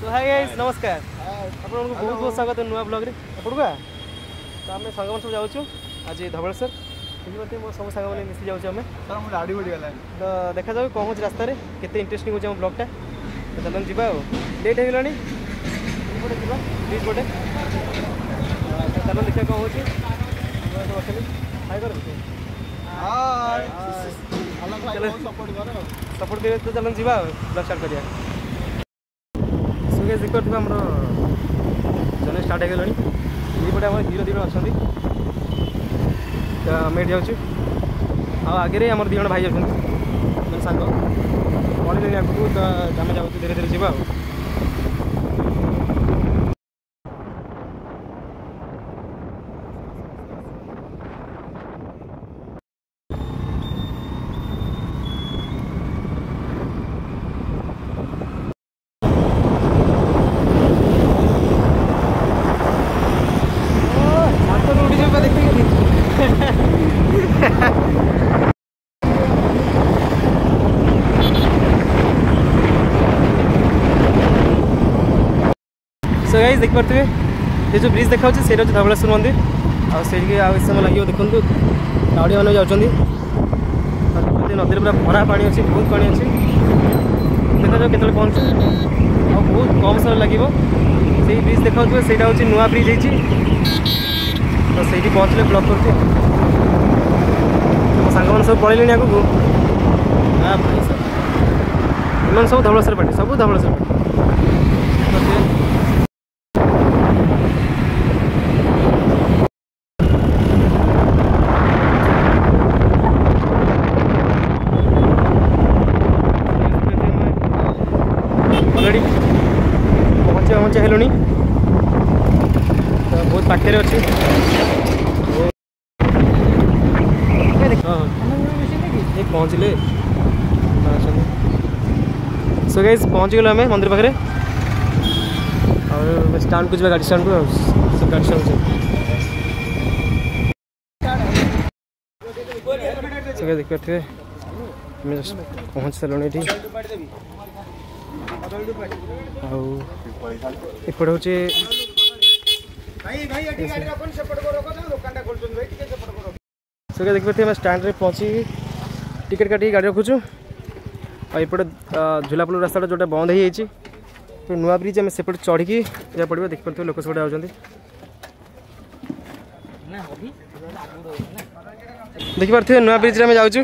तो hi guys नमस्कार आपको बहुत बहुत स्वागत नुआ ब्लॉग रे पड़ुआ तो आम सांग सब जाऊँ आज धवलेश्वर देखिए मो सब सांग मिसी जाऊँ आम गाड़ी बढ़ीगला तो देखा जाऊ कौन हो रास्ता केते इंटरेस्टिंग हो ब्लॉगटा तो चलन जी लेट हो गलानी ब्रिज पटे चलो देखा कौन हो हाय कर सपोर्ट देवे तो चलन जी ब्लॉग स्टार्ट करिया सुगे देखो आम जन स्टार्ट हो गलानी ये आम धीरे धीरे अच्छा तो आम ये जाऊँ आगे आम दिज भाई जाऊँ सांग पड़े आगू तो आम जाऊँ धीरे धीरे जीवा सो गाइस देख पारे ये जो ब्रिज देखा से धवलेश्वर मंदिर आगे समय लगे देखो कावड़िया मैंने जाऊँ नदी पूरा भरा पानी अच्छी बहुत पानी अच्छी देखा जाओ केतले पहुँच बहुत कम समय लगे से ब्रिज देखा से हूँ नुआ ब्रिज होती तो सही पहुँचले ब्लॉक कर सांग सब पड़े आगू इन सब धवलेश्वर पार्टी सब धवलेश्वर पार्टी ऑलरेडी पहुँचे हेलुनी तो बहुत पाखे अच्छी पहुँचले सो गाइस पहुँच गल आम मंदिर पाखे और स्टैंड को जा गाड़ी स्टैंड को गाड़ी स्टैंड देख पारे पहुँच सारे ये एपटे हूँ सो देख पारे स्टैंड रे पहुँची टिकेट काटिक गाड़ी रखुचु एपटे झुलापुल रास्ता जोटा बंद हो जाए तो नुआ ब्रिज आम सेपटे चढ़ी जा पड़ो देख पारे लोक सब आते देख पारे नुआ ब्रिज आम जाऊँ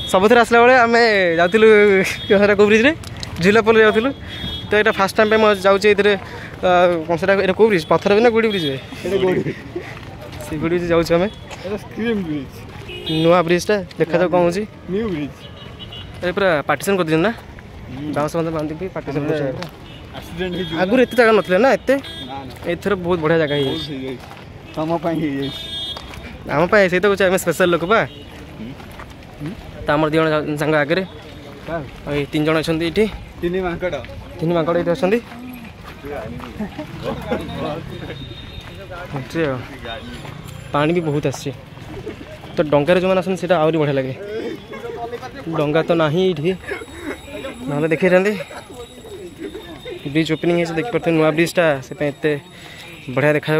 सबुथ आसला बेले आम जाऊँ कौ ब्रिज झुलापुल जाऊँ तो यहाँ फास्ट टाइम पे जाऊँ कौन से कौ ब्रिज पत्थर भी ना गुड़ी ब्रिज से गुड़ी ब्रिज जाऊँ आम नुआ ब्रिजटा देखा जाऊ कौन न्यू ब्रिज ये पूरा पार्टीशन कर ना बाउंस बंद बांधिक पार्टीशन कर आगुरी एत जगह ना ना एथर बहुत बढ़िया जगह आम से तो कहे स्पेशल लोक बा तो आम दिज सांग आगे तीन जन अच्छा ये तीन माकड़ ये अच्छा पानी भी बहुत आसी तो डंगार जो मैंने आसते आहरी बढ़िया लगे डंगा तो ना ये ना देखी था ब्रिज ओपनिंग है देख पारे नुआ ब्रिजटा से बढ़िया देखा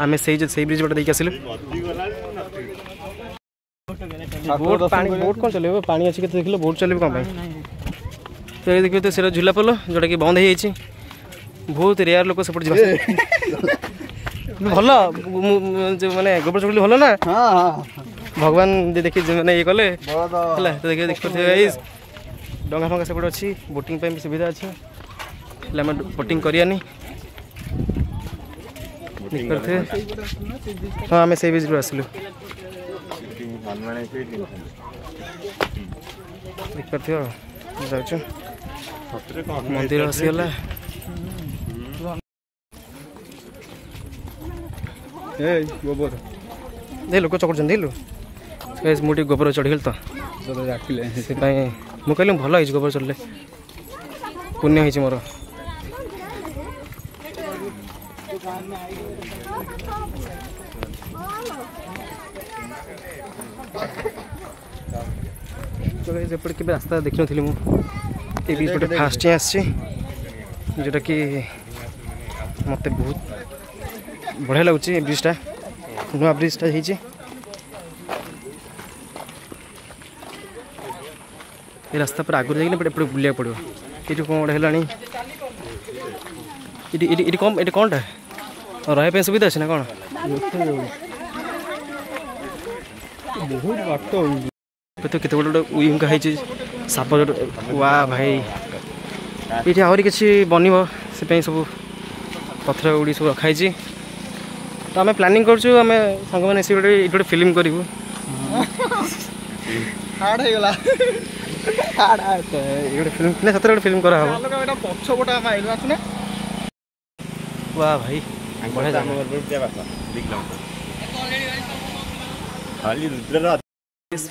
आम से ब्रिज गोटे देखिए आसलु बोट पानी बोट कौन चलो पानी अच्छी देख लो बोट चलो कौन तो ये देखिए तो से झुलापोल जोटा कि बंद हो जाए बहुत रेयर लोक सेपट जा भल जो मैंने गोबर चकली भल ना भगवान देखिए मैंने ये कले तो देखिए देख पारे डंगा फंगा सेपट अच्छी बोटिंग भी सुविधा अच्छी आम बोटिंग करानी देख पारे हाँ आम से बीच आसलु देख पारे जाऊँ मंदिर आसीगला गोबर दे लोक चढ़ देलु मुझे गोबर चढ़ीगल तो से कहली भल हो गोबर चढ़ले पुण्य हो मोर तो एपटे के रास्ता देखी नी ये ब्रिज पे फास्ट ही आसी जोटा कि मत बहुत बढ़िया लगुच ब्रिजटा नुआ ब्रिजटा ये रास्ता पर आगुरी जाइए एपटे बुलिया पड़ो ये कौन गोटे है कौन ये कौनटा रहा सुविधा अच्छे ना कौन बहुत बात तो केत गोटे उइंग है साप वाह भाई ये आहरी किसी बन से सब पथर गुड़ी सब रखाई तो आम प्लानिंग करूँ आम सांग मैंने गोटे फिल्म करूँ हार्ड हो गला गोटे फिल्म ना सतरे गोटे फिल्म करा पछपटा आइलु आसने वाह भाई बढ़िया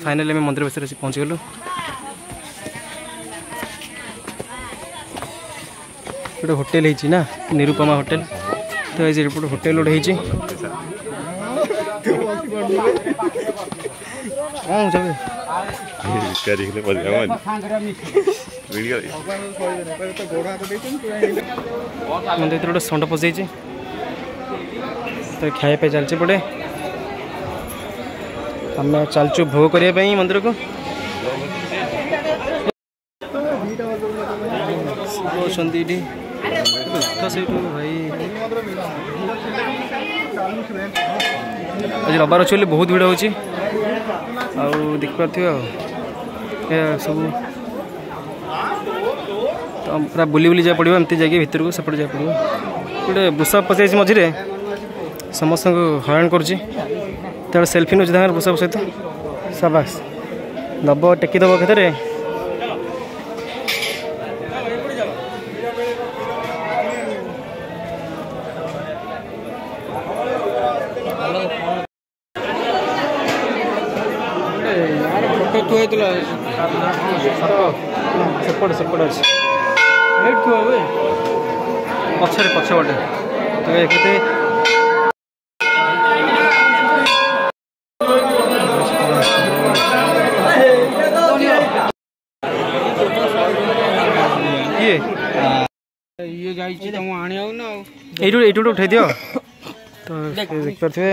फाइनली आम मंदिर बस पहुँची गलु गोटे होटेल है ना निरुपमा होटेल तो ये गोटे होटेल गोटे है मंदिर गोटे षंड पशि तो खाया पे चलचे पड़े आम चलचु भोग करने मंदिर को भाई आज रविवार अच्छे बहुत भिड़ हो देखिपे सब तो पूरा बुली बुली जा पड़ो एमती जाए भितर को सेपटे जा पड़ो गोटे बुसा पशि मझे समस्त हराण कर सेल्फी नौ बुसा सहित साबास दब टेकी दब क्षेत्र सेपट सेपट अच्छे पछरे पछपटे तो देखते ये उठे दियो तो देखिपे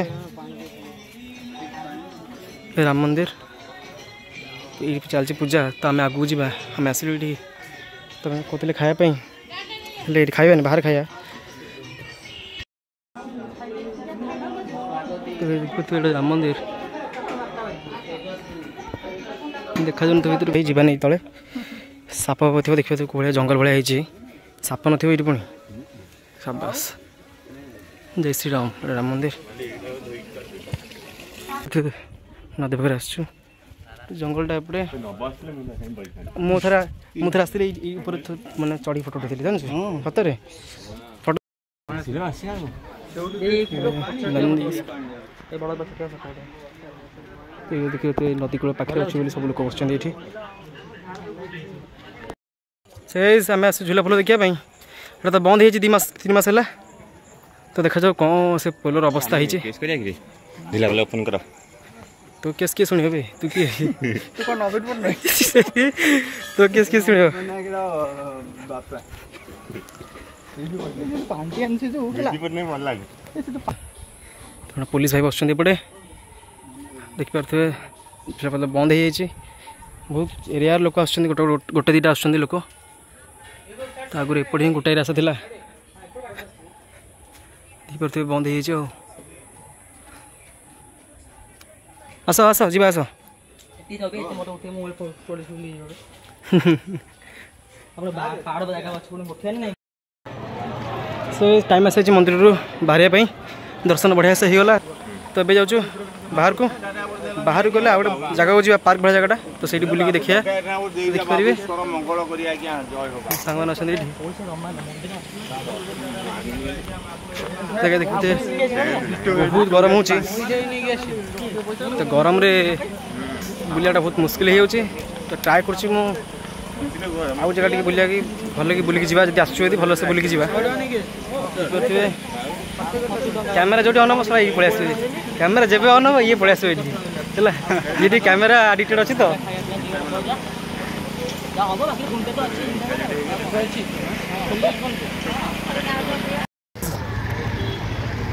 राम मंदिर ये चलती पूजा तो आम आगू जा आम आसलु ये तो कहते खायापी ये खाइबानी बाहर खाया तो राम मंदिर देखा जाऊन तो भर जीवा नहीं तले साप थी देखिए तो भाया जंगल भाया होती साप न ये पुणी साबास जय श्री राम राम मंदिर नदी पाखे आसचु जंगलटा एपटे मुझे आसती मैंने चढ़ी फोटो उठे जान सतरे फोटो देखिए नदी कूल पाखे अच्छे सब लोग बस से आम आस झूला पोल देखापी एटा तो बंद हो 2 मास 3 मास है तो देखा जाओ कौन से पोलर अवस्था है तो केस किए शुण बे तू किए तू कौन नवीन पर नहीं तो केस किए शुण बापा पांटी आनसी जो उठला पर नहीं मन लागे तो पुलिस भाई बसचंदी पड़े देख पारथे मतलब बंद हो जाए बहुत एरिया लोक आस गोटे गोटे दीटा आस लोक तो आगुरी एपटे ही गोटाए रास्ता था देख पारथे बंद हो जाए आस आस जा आस सो टाइम आस मंदिर बाहर दर्शन बढ़िया से होगा तो ये जाऊँ बाहर को गले आ गए जगह जा पार्क भाया जगह तो सही बुलिक देखिए देखिए सांग देखते बहुत गरम हो तो गरम रे बुलियाटा बहुत मुस्किल हो तो ट्राए कर जगह टी बुलिया भल कि बुलिकी जा आसुँच भल से बुलिकी जा कैमेरा जो अनब सर ये पलि आस कैमेरा जब अनब ये पलि आस ये कैमेरा एडिटेड अच्छी तो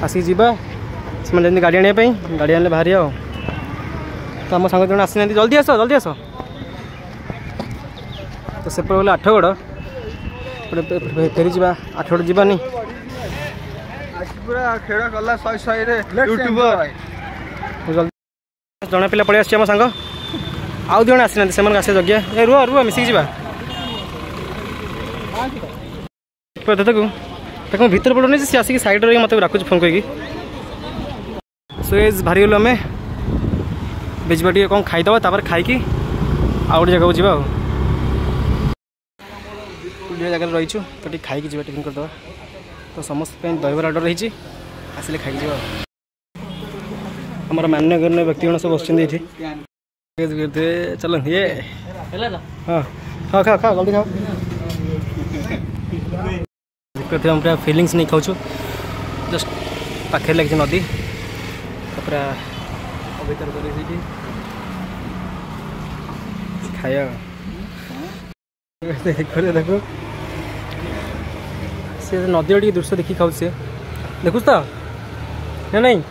आसिक जीवा से गाड़ी आने गाड़ी आने बाहरी आओ तो आम सांग जन आसी जल्दी आस तो से बोले आठगड़ फेरी जा आठगड़ जावानी पूरा खेल कला शहे शहे यूट्यूबर जड़े पिला पलि आम सांग आउ दिने आसी ना से जगिया रुह रुह मिसिक जा देखो भीतर पड़ूनी सी आसिक साइड रही मतलब डाकुच फोन करके सुरेश भारी गलु आम बेजबा टे कौन खाईदे खाई आउ गोटे जगह जावा जगह रही तो टे खाई जा टिफिन करदे तो समस्त दहीबर ऑर्डर रही आसिले खाई जा आमर मान्यगण्य व्यक्तिगण सब बस चल ये हाँ हाँ खा खा जल्दी खाओ हम पूरा फिलिंग्स नहीं खाऊ जस्ट पाखे लगे नदी पूरा अभितर खाया देखो से नदी टे दृश्य देखी खाऊ से देखुस तो ना नहीं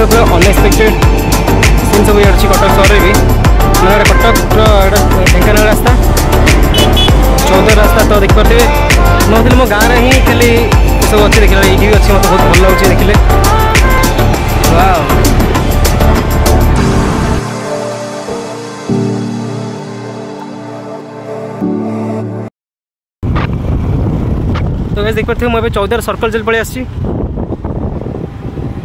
अनएक्सपेक्टेड सीन सब ये कटक सहर भी मैंने कटक ढेंकानाल रास्ता 14 रास्ता तो देखिपे नी मो गाँव ही खाली सब अच्छे देखिए ये भी अच्छे मतलब बहुत भल लगे देखिले तो वैसे देखिपे मुझे 14 सर्कल जेल पलि आसी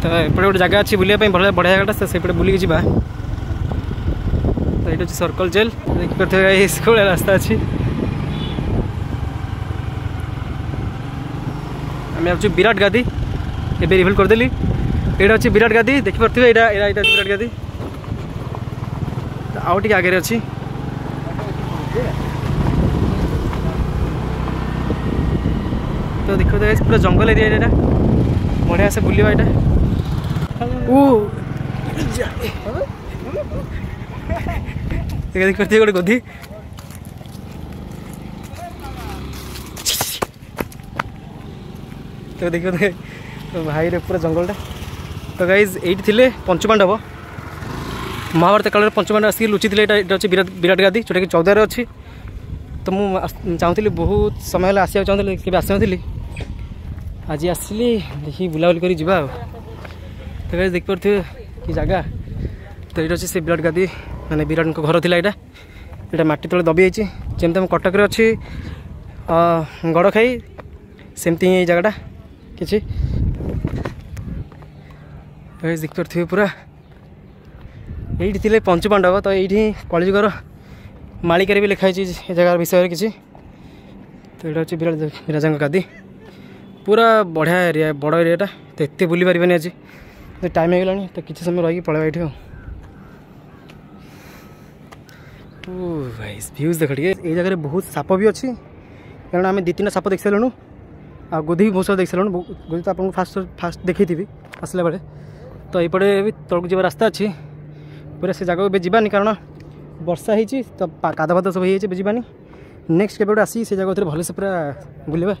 तो एपटे गोटे जगह अच्छी बुलाया बढ़िया बढ़िया जगह से बुलिकी जा तो ये सर्कल जेल देखिए रास्ता अच्छी आम जाऊँ विराट गादी ए रिभिल करदेली यहाँ अच्छी विराट गादी देखिपे यहाँ विराट गादी तो आउ टे आगे अच्छी तो देखो पूरा जंगल एरिया यहाँ बढ़िया से बुलवा यहाँ देखिए गोटे गधी तो देखिए तो भाई रे पूरा जंगलटा तो गाइज एट थे पंचपांडव महाभारत काल पंचपांडव आसिक लुचि थे अच्छे विराट गादी जोटा कि 14 अच्छी तो मुझे चाहूली बहुत समय आसा चाहूली के आसी नी आज आसली देखिए बुलाबुली कर जा तो गाइज देखिपे कि जगह तो ये अच्छे से विराट गादी मैंने विराट घर थी यहाँ माटी तले दबी जाइए जमी आम कटक अच्छी गड़ खाई सेमती ही जगहटा किसी देखिपे पूरा ये थे पंचपांडव तो ये कलिजुगर मालिकार भी लिखाई जगार विषय किसी तो ये हूँ विराजा गादी पूरा बढ़िया एरिया बड़ एरियाटा तो एत बुली पारे आज टाइम हो गला तो किसी समय रही पलैबा ये भाई भ्यूज देख टे ये जगह बहुत साप भी अच्छी कारण आम 2-3 साप देख सारूँ आ गोधी भी बहुत सारा देख सारूँ गोधी तो आपको फास्ट देखी थी आसला बेले तो ये भी तलक जा रास्ता अच्छी पूरा से जगह भी जानी कारण वर्षा होती तो कादा फादा सब हो जानी नेक्स्ट के आसी से जगह भल से पूरा बुलवा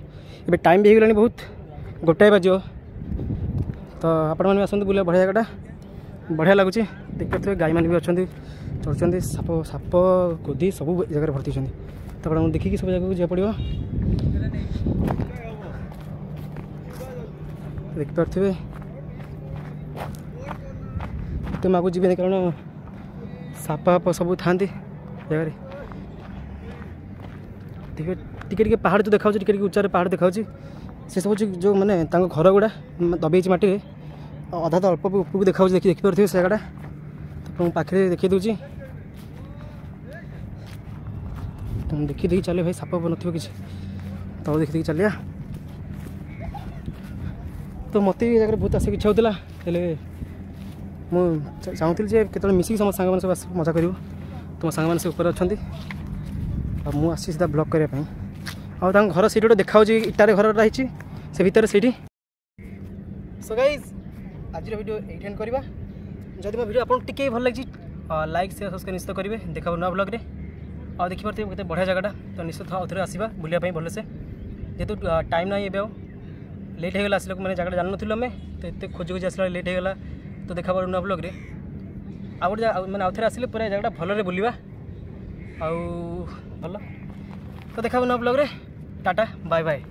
ए टाइम भी होगा बहुत 1 बजे तो आपण मैंने आसते बुला बढ़िया जगह बढ़िया लगुच देखते गाई मैंने भी अच्छा चढ़ुँच साप साप गोदी सब जगह भर्ती तो आप देखिए सब जगह जा पड़ो देखिपे तो आगे जी कारण साप फाप सब था जगह देखिए टिके पहाड़ जो देखा टिके उच्चार पहाड़ देखा से सब जो मैंने घर गुड़ा दबे माटी अधा तो अल्प उपरको देखा देखिपे से जगह तो पाखे देखी दूसरी तुम देखी देखी चले भाई साप न कि तो देखी देखी चलिया तो मत जगह बहुत आसिक इच्छा होता मुझे चाहूली के मिसिक सम सांग सब मजा कर तुम सांग मैंने ऊपर अच्छा मुझे आसी सीधा ब्लॉग करने आम घर से गोटे देखा इटारे घर रही से भितर से सो गाइज आज वीडियो ये एंड करवा जब मो वीडियो आपको टिके भल लगी लाइक शेयर सब्सक्राइब निश्चित करेंगे देखा नुआ ब्लॉग रे आ देखिपे केते बढ़िया जगह तो निश्चित आउे आसवा बुलापी भलसे जेहतु टाइम ना एवं लेट होगा आस मैंने जगह जान नु आम तो ये खोज खोज आसला लेट होगा तो देखा नुआ ब्लॉग रे आउ मैंने आउे आसिले पूरा जगह भल बुलवा आउ भल तो देखा नुआ ब्लॉग रे टाटा बाय बाय।